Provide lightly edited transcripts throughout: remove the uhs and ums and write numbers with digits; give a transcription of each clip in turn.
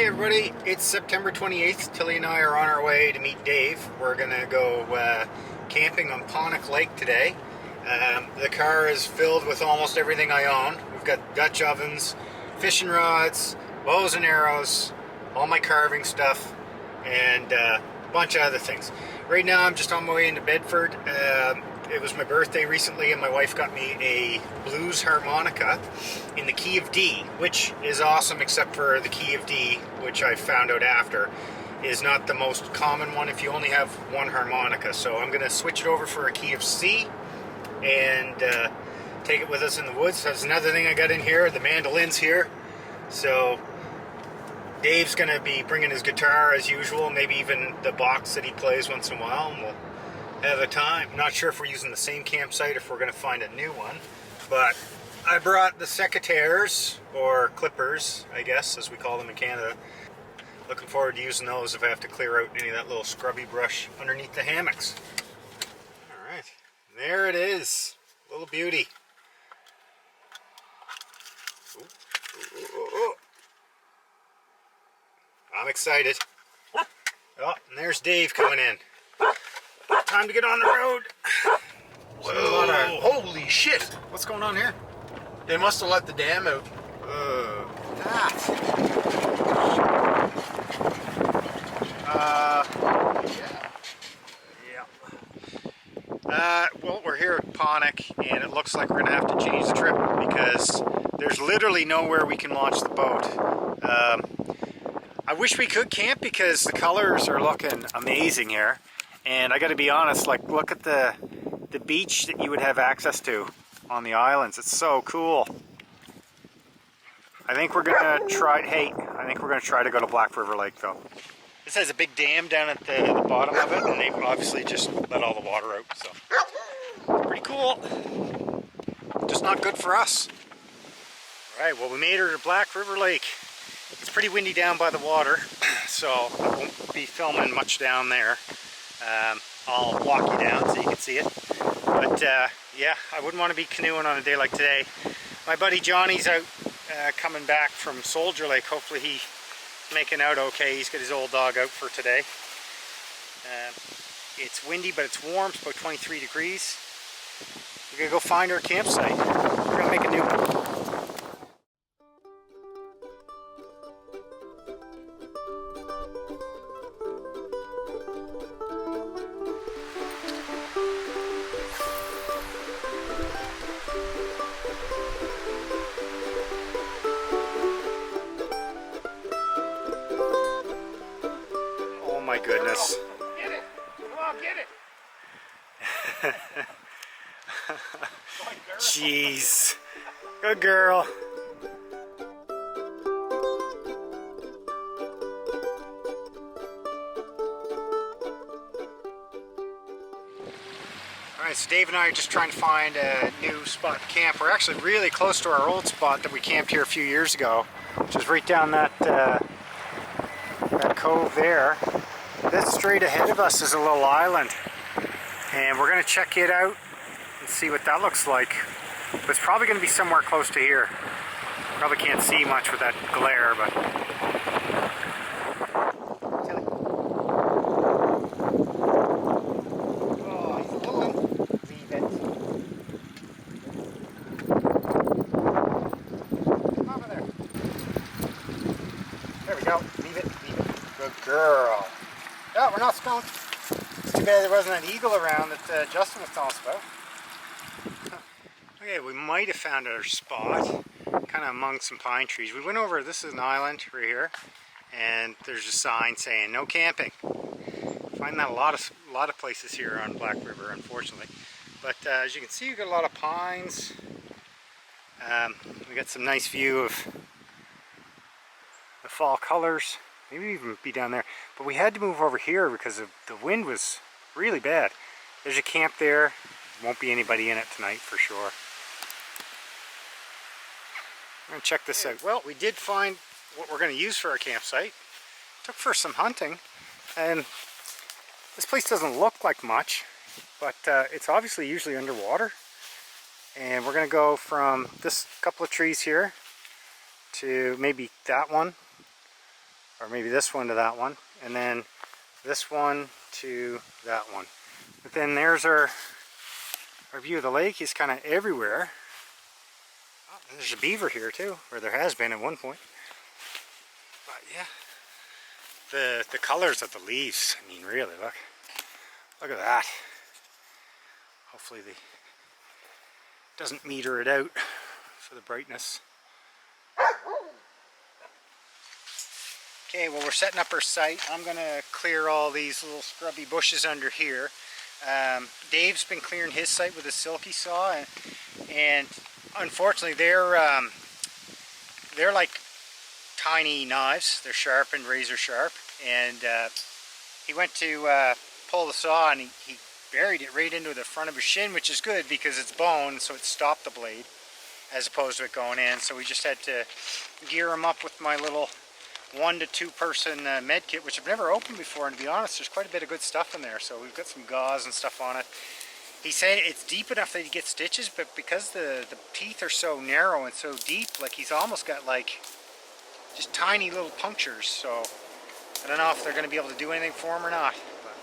Hey everybody, it's September 28th. Tilly and I are on our way to meet Dave. We're gonna go camping on Panuke Lake today. The car is filled with almost everything I own. We've got Dutch ovens, fishing rods, bows and arrows, all my carving stuff, and a bunch of other things. Right now I'm just on my way into Bedford. It was my birthday recently and my wife got me a blues harmonica in the key of D, which is awesome, except for the key of D, which I found out after, is not the most common one if you only have one harmonica. So I'm going to switch it over for a key of C and take it with us in the woods. That's another thing I got in here. The mandolin's here. So Dave's going to be bringing his guitar as usual, maybe even the box that he plays once in a while, and we'll have a time. I'm not sure if we're using the same campsite or if we're going to find a new one, but I brought the secateurs, or clippers, I guess, as we call them in Canada. Looking forward to using those if I have to clear out any of that little scrubby brush underneath the hammocks. Alright, there it is. Little beauty. Ooh, ooh, ooh, ooh. I'm excited. Oh, and there's Dave coming in. Time to get on the road. Whoa, holy shit! What's going on here? They must have let the dam out. Well, we're here at Panuke, and it looks like we're going to have to change the trip because there's literally nowhere we can launch the boat. I wish we could camp because the colors are looking amazing here. And I got to be honest, like, look at the beach that you would have access to on the islands. It's so cool. I think we're gonna try. Hey, I think we're gonna try to go to Black River Lake though. This has a big dam down at the bottom of it, and they've obviously just let all the water out. So it's pretty cool. Just not good for us. All right. Well, we made her to Black River Lake. It's pretty windy down by the water, so I won't be filming much down there. I'll walk you down so you can see it. But yeah, I wouldn't want to be canoeing on a day like today. My buddy Johnny's out coming back from Soldier Lake. Hopefully he's making out okay. He's got his old dog out for today. It's windy, but it's warm. It's about 23 degrees. We're going to go find our campsite. We're going to make a new one. My goodness. Get it! Come on, get it! Jeez. Good girl. Alright, so Dave and I are just trying to find a new spot to camp. We're actually really close to our old spot that we camped here a few years ago, which is right down that cove there. This straight ahead of us is a little island, and we're going to check it out and see what that looks like. But it's probably going to be somewhere close to here. Probably can't see much with that glare, but... Oh, he's a little one. Leave it. Come over there. There we go. Leave it. Leave it. Good girl. Yeah, we're not skunked. It's too bad there wasn't an eagle around that Justin was telling us about. Okay, we might have found our spot, kind of among some pine trees. We went over, this is an island right here, and there's a sign saying no camping. Find that a lot of places here on Black River, unfortunately. But as you can see, we've got a lot of pines. We got some nice view of the fall colors. Maybe even be down there. But we had to move over here because the wind was really bad. There's a camp there. Won't be anybody in it tonight for sure. I'm going to check this out. Well, we did find what we're going to use for our campsite. Took for some hunting. And this place doesn't look like much, but it's obviously usually underwater. And we're going to go from this couple of trees here to maybe that one or maybe this one to that one, and then this one to that one. But then there's our view of the lake is kind of everywhere. Oh, there's a beaver here too, or there has been at one point. But yeah, the colors of the leaves, I mean really, look at that. Hopefully they doesn't meter it out for the brightness. Okay, well we're setting up our site. I'm gonna clear all these little scrubby bushes under here. Dave's been clearing his site with a silky saw, and unfortunately they're like tiny knives. They're sharpened, razor sharp, and he went to pull the saw and he buried it right into the front of his shin, which is good because it's bone, so it stopped the blade as opposed to it going in. So we just had to gear him up with my little 1 to 2 person med kit, which I've never opened before, and to be honest there's quite a bit of good stuff in there. So we've got some gauze and stuff on it. He said it's deep enough that he gets stitches, but because the teeth are so narrow and so deep, like he's almost got like just tiny little punctures. So I don't know if they're going to be able to do anything for him or not, but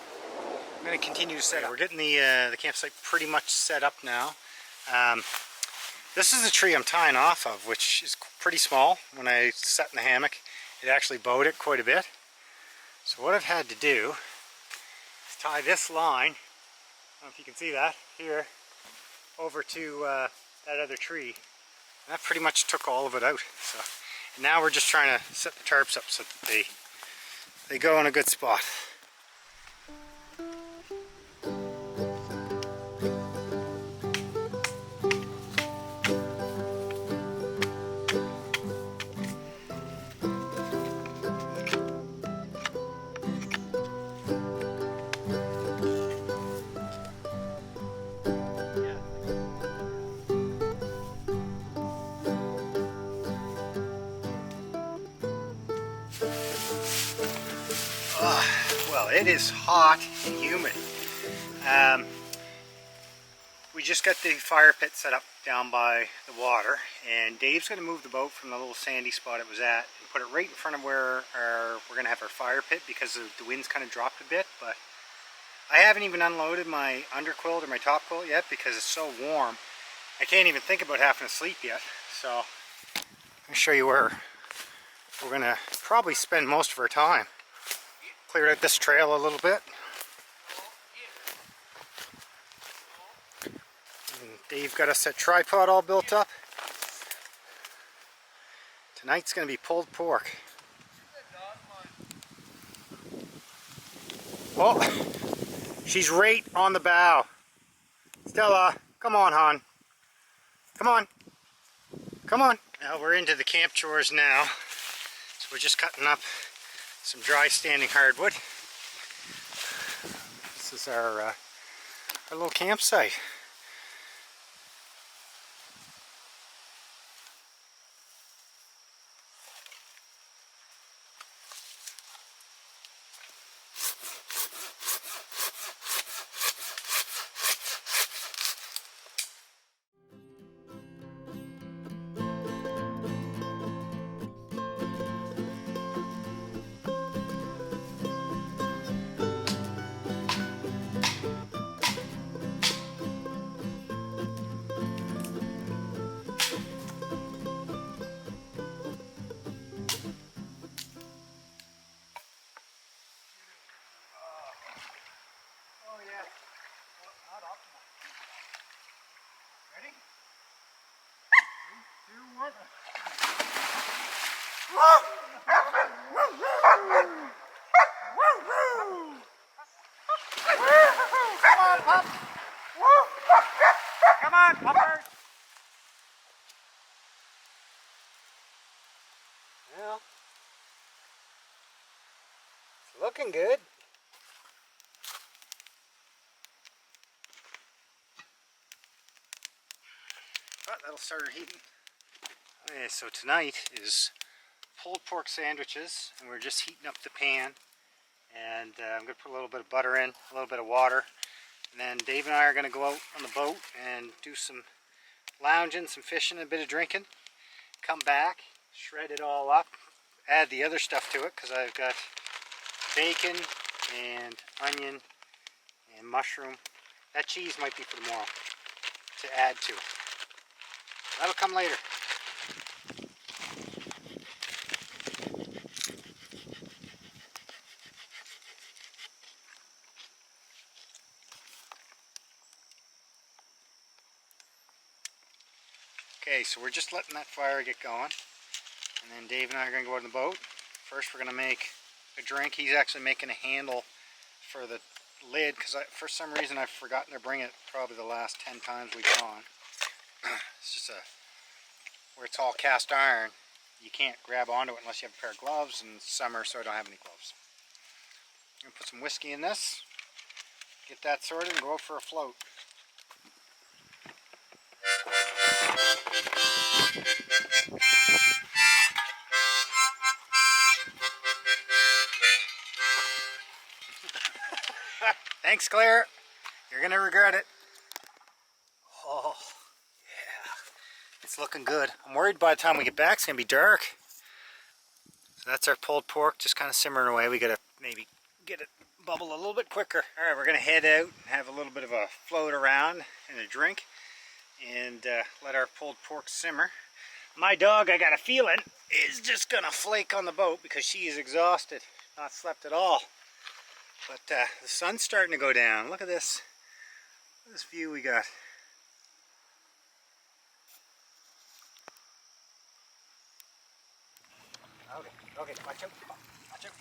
I'm going to continue to set up. We're getting the campsite pretty much set up now. This is the tree I'm tying off of, which is pretty small. When I sat in the hammock, it actually bowed it quite a bit. So what I've had to do is tie this line, I don't know if you can see that, here, over to that other tree. And that pretty much took all of it out. So now we're just trying to set the tarps up so that they go in a good spot. Well, it is hot and humid. We just got the fire pit set up down by the water, and Dave's going to move the boat from the little sandy spot it was at and put it right in front of where we're going to have our fire pit, because the wind's kind of dropped a bit. But I haven't even unloaded my underquilt or my top quilt yet because it's so warm. I can't even think about having to sleep yet. So I'll show you where we're going to probably spend most of our time. Cleared out this trail a little bit. And Dave got us that tripod all built up. Tonight's going to be pulled pork. Oh, she's right on the bow. Stella, come on, hon. Come on. Come on. Now we're into the camp chores now. So we're just cutting up some dry standing hardwood. This is our little campsite. Ready? 3, 2, 1. Come on, pup. Come on, pupper. Well, it's looking good. But that'll start her heating. Okay, so tonight is pulled pork sandwiches, and we're just heating up the pan. And I'm going to put a little bit of butter in, a little bit of water. And then Dave and I are going to go out on the boat and do some lounging, some fishing, a bit of drinking. Come back, shred it all up, add the other stuff to it because I've got bacon and onion and mushroom. That cheese might be for tomorrow to add to it. That'll come later. Okay, so we're just letting that fire get going, and then Dave and I are going to go out on the boat. First we're going to make a drink. He's actually making a handle for the lid because for some reason I've forgotten to bring it probably the last 10 times we've gone. It's just where it's all cast iron, you can't grab onto it unless you have a pair of gloves, and it's summer so I don't have any gloves. I'm going to put some whiskey in this, get that sorted, and go out for a float. Thanks, Claire. You're going to regret it. Oh, yeah. It's looking good. I'm worried by the time we get back it's going to be dark. So that's our pulled pork just kind of simmering away. We got to maybe get it bubble a little bit quicker. Alright, we're going to head out and have a little bit of a float around and a drink and let our pulled pork simmer. My dog, I got a feeling, is just going to flake on the boat because she is exhausted. Not slept at all. But the sun's starting to go down. Look at this. Look at this view we got. Okay, watch out. Watch out.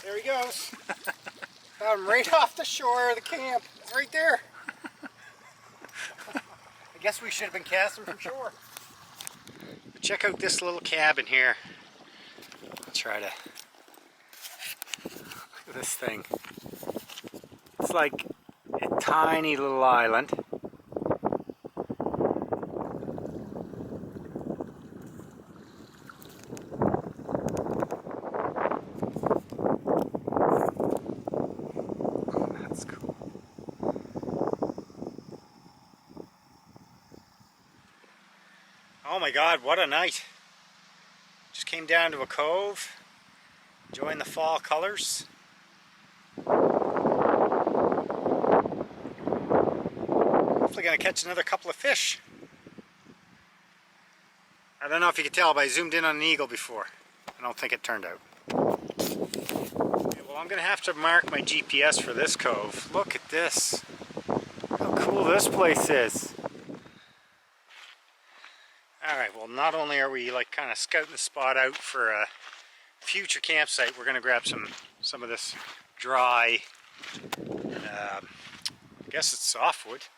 There he goes. Found him right off the shore of the camp. It's right there. I guess we should have been casting from shore. But check out this little cabin here. I'll try to... Look at this thing. It's like a tiny little island. That's cool. Oh my God, what a night. Just came down to a cove, enjoying the fall colors. Hopefully gonna catch another couple of fish. I don't know if you could tell, but I zoomed in on an eagle before. I don't think it turned out. Okay, well, I'm gonna have to mark my GPS for this cove. Look at this. How cool this place is. Alright, well, not only are we like kind of scouting the spot out for a future campsite, we're going to grab some of this dry, I guess it's softwood.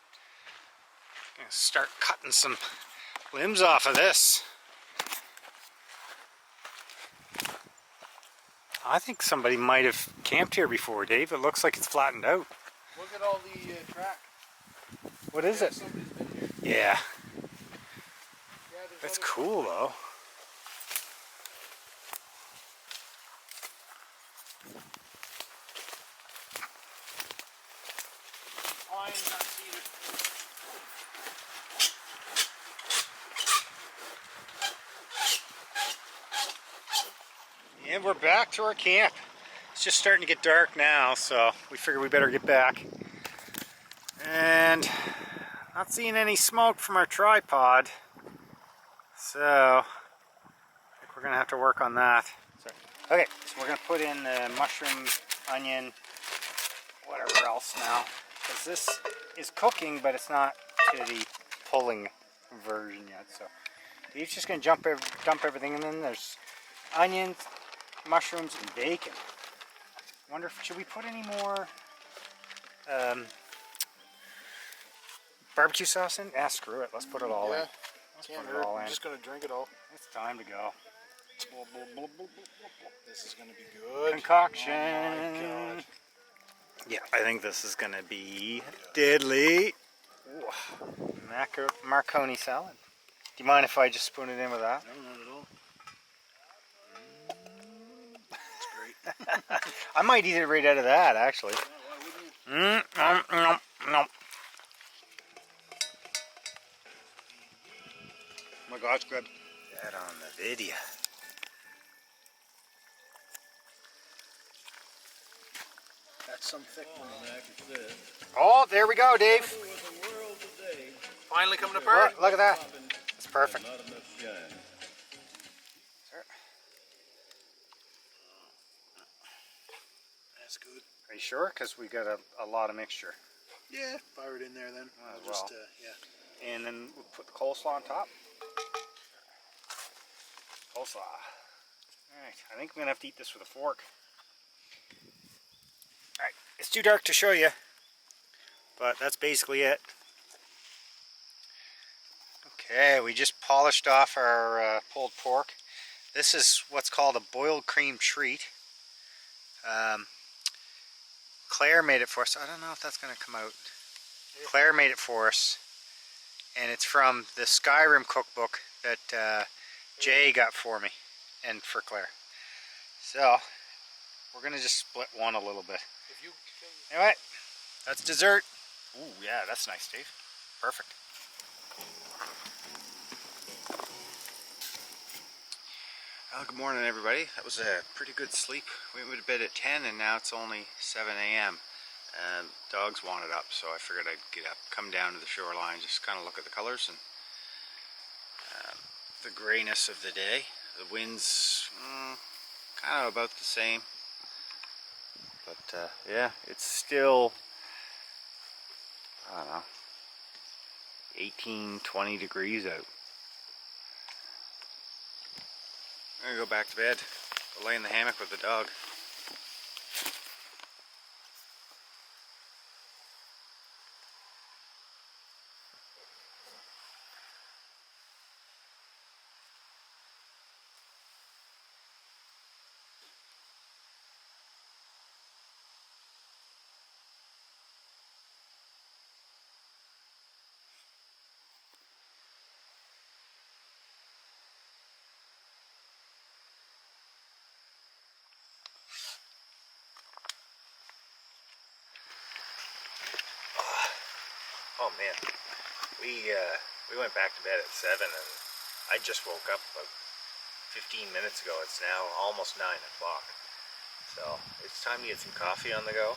Going to start cutting some limbs off of this. I think somebody might have camped here before, Dave. It looks like it's flattened out. Look at all the track. What is it? Somebody's been here. Yeah. Yeah, That's cool though. Pine, not cedar. And we're back to our camp. It's just starting to get dark now, so we figure we better get back. And not seeing any smoke from our tripod, so I think we're gonna have to work on that. Okay, so we're gonna put in the mushroom, onion, whatever else now, because this is cooking, but it's not to the pulling version yet. So Dave's just gonna dump everything in. Then there's onions, mushrooms, and bacon. Wonder if should we put any more barbecue sauce in? Ah, screw it. Let's put it all in. Let's Can't put it hurt. all I'm in. just gonna drink it all. It's time to go. This is gonna be good. Concoction. Oh my God. Yeah, I think this is gonna be deadly. Marconi salad. Do you mind if I just spoon it in with that? No, not at all. It's great. I might eat it right out of that, actually. Yeah, why wouldn't you? No. Oh my God, it's good. That on the video. That's some thick one. Oh, there we go, Dave. Finally coming apart. Look at that. It's perfect. That's good. Are you sure? Because we got a lot of mixture. Yeah, fire it in there then. Might as I'll just, well. yeah. And then we'll put the coleslaw on top. Coleslaw. Alright, I think I'm going to have to eat this with a fork. Alright, it's too dark to show you, but that's basically it. Okay, we just polished off our pulled pork. This is what's called a boiled cream treat. Claire made it for us. I don't know if that's going to come out. Claire made it for us, and it's from the Skyrim cookbook that Jay got for me and for Claire. So we're going to just split one a little bit. Anyway, that's dessert. Ooh, yeah, that's nice, Dave. Perfect. Well, good morning, everybody. That was a pretty good sleep. We went to bed at 10 and now it's only 7 a.m. Dogs wanted up, so I figured I'd get up, come down to the shoreline, just kind of look at the colors and the grayness of the day. The wind's kind of about the same. But yeah, it's still, I don't know, 18, 20 degrees out. I'm gonna go back to bed. I'll lay in the hammock with the dog. Oh man, we went back to bed at 7 and I just woke up about 15 minutes ago. It's now almost 9 o'clock. So it's time to get some coffee on the go.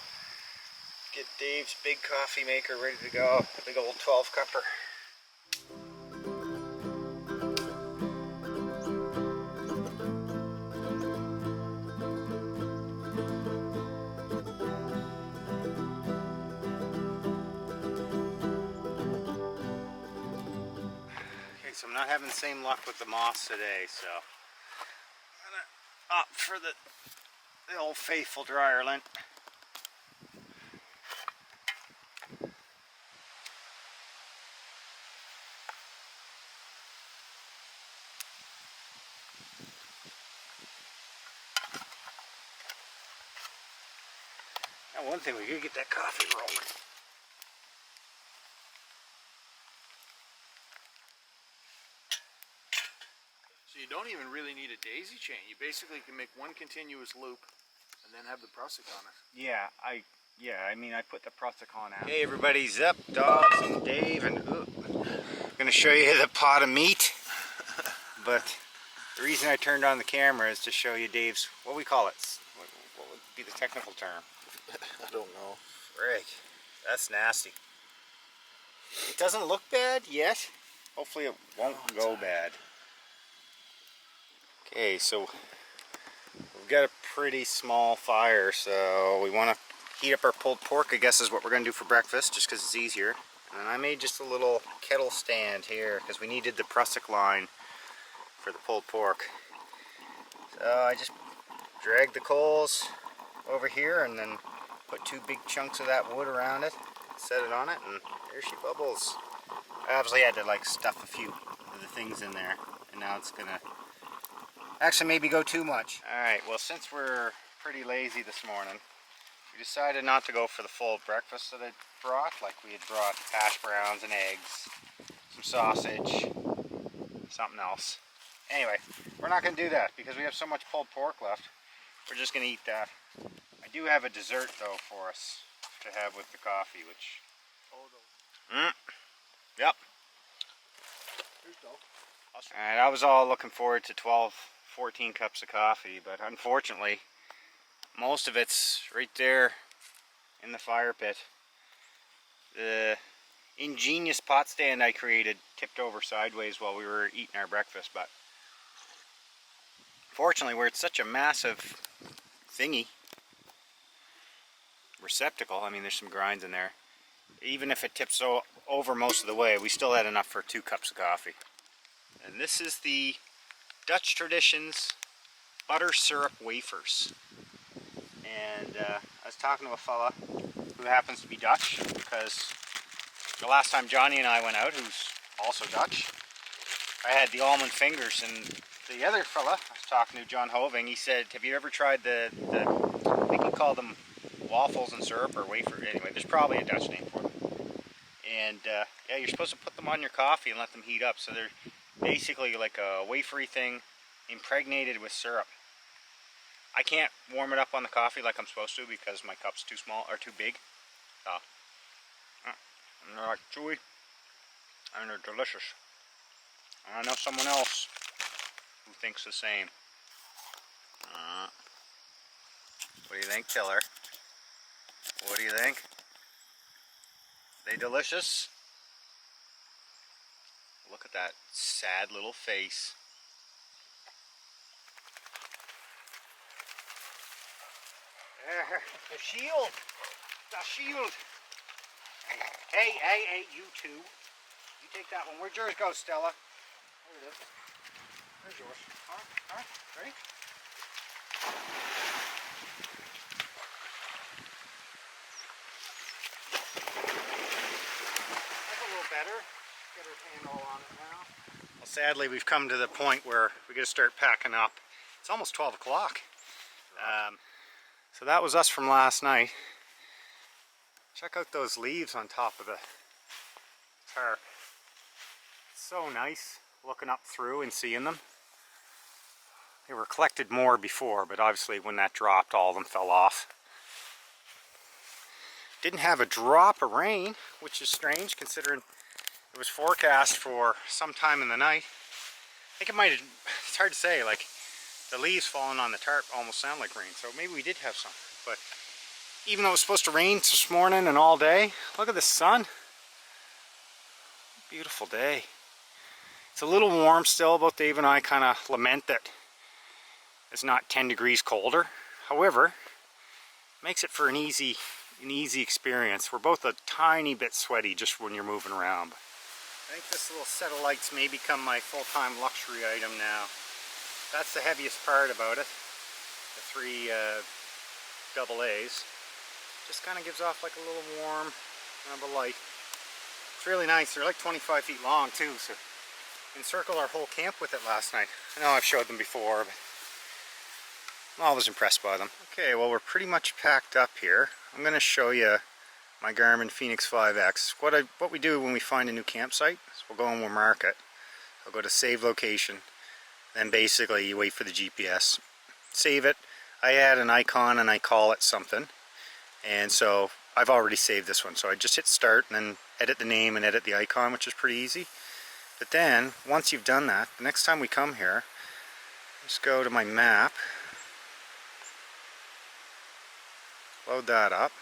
Get Dave's big coffee maker ready to go. Big old 12 cupper. Okay, so I'm not having the same luck with the moss today, so I'm gonna opt for the old faithful dryer lint. Now one thing, we gotta get that coffee rolling. So you don't even really need a daisy chain. You basically can make one continuous loop and then have the prusik on it. Yeah, I mean I put the prusik on out. Hey everybody, Zep, Dogs, and Dave, and I'm gonna show you the pot of meat. But the reason I turned on the camera is to show you Dave's, what we call it. What would be the technical term? I don't know. Frick, that's nasty. It doesn't look bad yet. Hopefully it won't go bad. Okay, so we've got a pretty small fire, so we want to heat up our pulled pork, I guess is what we're going to do for breakfast, just because it's easier. And I made just a little kettle stand here, because we needed the prusik line for the pulled pork. So I just dragged the coals over here, and then put 2 big chunks of that wood around it, set it on it, and there she bubbles. I obviously had to like stuff a few of the things in there, and now it's going to actually maybe go too much. Alright, well since we're pretty lazy this morning, we decided not to go for the full breakfast that I brought. Like we had brought hash browns and eggs, some sausage, something else. Anyway, we're not going to do that because we have so much pulled pork left. We're just going to eat that. I do have a dessert though for us to have with the coffee, which... Yep. Here's Doug. And I was all looking forward to 12, 14 cups of coffee, but unfortunately, most of it's right there in the fire pit. The ingenious pot stand I created tipped over sideways while we were eating our breakfast, but fortunately, where it's such a massive thingy, receptacle, I mean there's some grinds in there, even if it tips over most of the way, we still had enough for 2 cups of coffee. And this is the Dutch Traditions butter syrup wafers. And I was talking to a fella who happens to be Dutch, because the last time Johnny and I went out, who's also Dutch, I had the almond fingers, and the other fella I was talking to, John Hoving, he said, have you ever tried the I think he called them waffles and syrup or wafer, anyway, there's probably a Dutch name for them. And yeah, you're supposed to put them on your coffee and let them heat up, so they're basically like a wafery thing impregnated with syrup. I can't warm it up on the coffee like I'm supposed to because my cup's too small or too big. So, and they're like chewy and they're delicious. And I know someone else who thinks the same. What do you think, Tiller? What do you think? They delicious? Look at that sad little face. The shield! The shield! Hey, you two. You take that one. Where'd yours go, Stella? There it is. There's yours. Alright, ready? That's a little better. Get her handle on it now. Well, sadly, we've come to the point where we got to start packing up. It's almost 12 o'clock. So that was us from last night. Check out those leaves on top of the tarp. It's so nice looking up through and seeing them. They were collected more before, but obviously when that dropped, all of them fell off. Didn't have a drop of rain, which is strange considering it was forecast for some time in the night. I think it might have, it's hard to say, like the leaves falling on the tarp almost sound like rain, so maybe we did have some. But even though it was supposed to rain this morning and all day, look at the sun. Beautiful day. It's a little warm still, both Dave and I kind of lament that it's not 10 degrees colder. However, it makes it for an easy experience. We're both a tiny bit sweaty just when you're moving around. I think this little set of lights may become my full-time luxury item now. That's the heaviest part about it. The 3 AA's. Just kind of gives off like a little warm kind of a light. It's really nice. They're like 25 feet long too, so we encircled our whole camp with it last night. I know I've showed them before, but I was impressed by them. Okay, well we're pretty much packed up here. I'm going to show you my Garmin Fenix 5X. What we do when we find a new campsite is we'll go and we'll mark it. I'll go to save location, then basically you wait for the GPS. Save it. I add an icon and I call it something. And so I've already saved this one, so I just hit start and then edit the name and edit the icon, which is pretty easy. But then once you've done that, the next time we come here, just go to my map, load that up,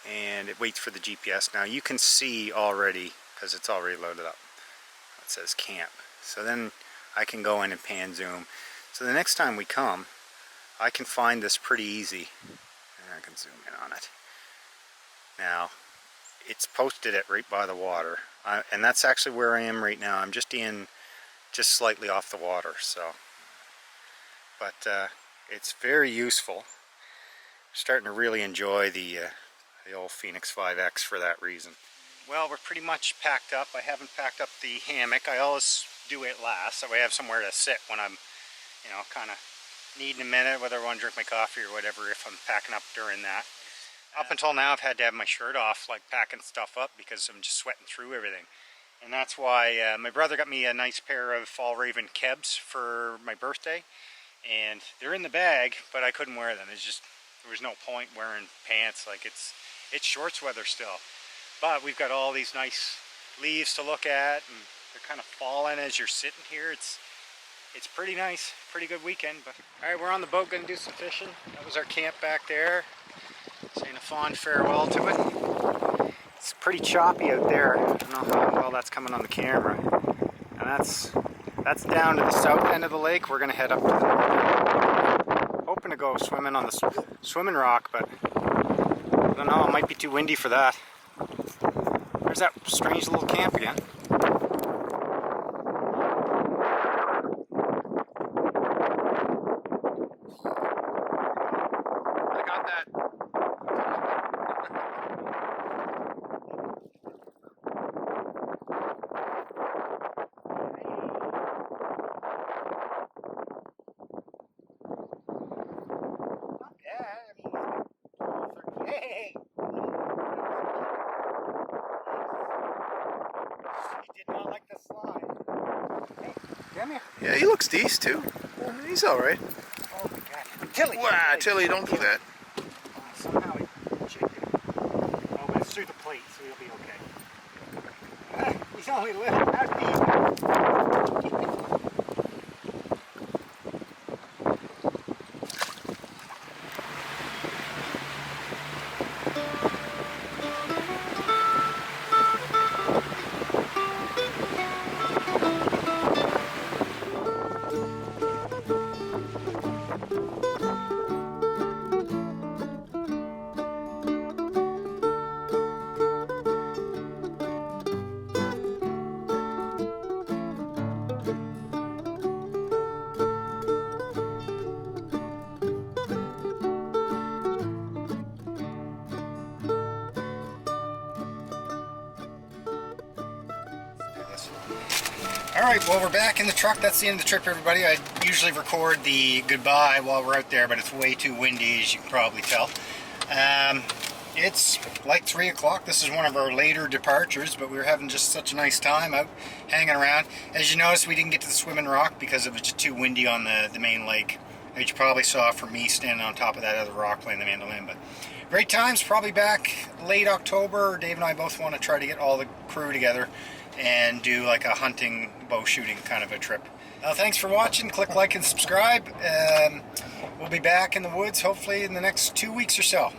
and it waits for the GPS. Now you can see already, because it's already loaded up, it says camp. So then I can go in and pan zoom. So the next time we come, I can find this pretty easy. And I can zoom in on it. Now, it's posted it right by the water. And that's actually where I am right now. I'm just slightly off the water. So, but it's very useful. Starting to really enjoy the old Fenix 5X for that reason. Well, we're pretty much packed up. I haven't packed up the hammock. I always do it last, so I have somewhere to sit when I'm, kind of needing a minute, whether I want to drink my coffee or whatever, if I'm packing up during that. Up until now, I've had to have my shirt off, like packing stuff up, because I'm just sweating through everything. And that's why my brother got me a nice pair of Fall Raven Kebs for my birthday. And they're in the bag, but I couldn't wear them. It's just, there was no point wearing pants. Like it's shorts weather still. But we've got all these nice leaves to look at, and They're kind of falling as you're sitting here. It's pretty nice, pretty good weekend. But all right, we're on the boat, gonna do some fishing. That was our camp back there. Saying a fond farewell to it. It's pretty choppy out there. I don't know how well that's coming on the camera. And that's down to the south end of the lake. We're gonna head up to the north. Hoping to go swimming on the swimming rock, but I don't know, it might be too windy for that. There's that strange little camp again. I got that. Hey! He did not like the slide. Hey, come here. Yeah, he looks decent too. He's all right. Oh my God. Tilly! Wow, Tilly, don't do that. Somehow he checked it. Oh, but it's through the plate, so he'll be okay. He's only little. How deep? Alright, well, we're back in the truck. That's the end of the trip, everybody. I usually record the goodbye while we're out there, but it's way too windy, as you can probably tell. It's like 3 o'clock. This is one of our later departures, but we were having just such a nice time out hanging around. As you noticed, we didn't get to the swimming rock because it was just too windy on the main lake, which you probably saw from me standing on top of that other rock playing the mandolin. But great times, probably back late October. Dave and I both want to try to get all the crew together and do like a hunting, bow shooting kind of a trip. Thanks for watching. Click like and subscribe. We'll be back in the woods hopefully in the next 2 weeks or so.